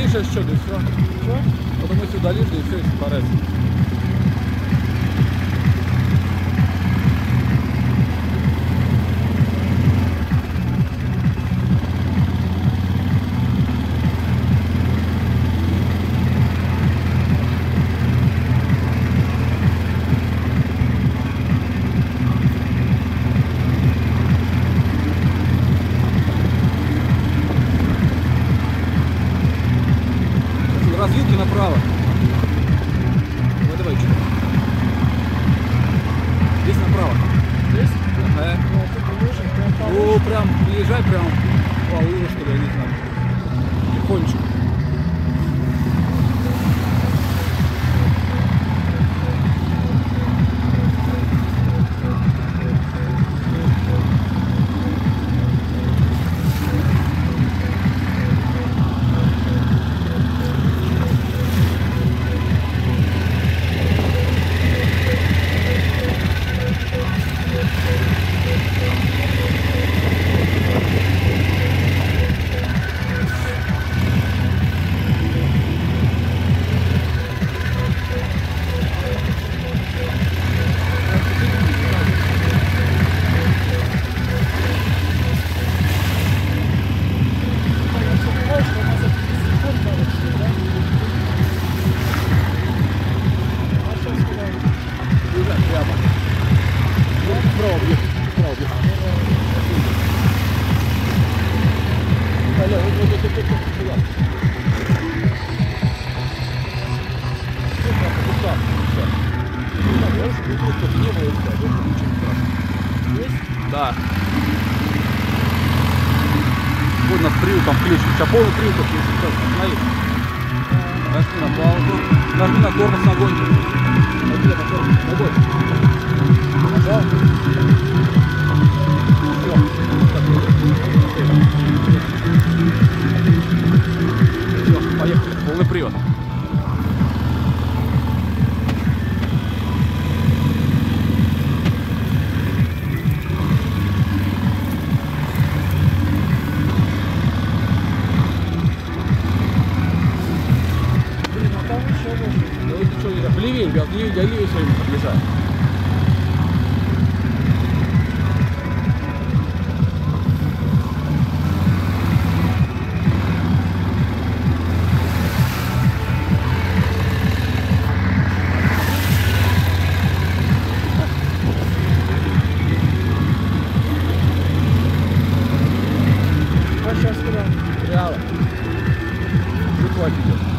сейчас что, да и все. Что? Потом если удалишь, да и все, если порез. Развилки направо. Давай, что? Здесь направо. Здесь? Ага. Ну, а ты выше, прям там. Ну, прям приезжай прям по лужу, что ли, я не знаю. Тихонечко. Да. Вот у нас привод, там ключ. Сейчас полный привод, если сейчас остановить. Нажми на паузу. Нажми на тормоз ногой. Нажми на тормоз ногой. Нажал. Все, поехали. Полный привод. Левее, ребят, левее, я левее все время подъезжаю. А сейчас куда? Прямо. Захватить.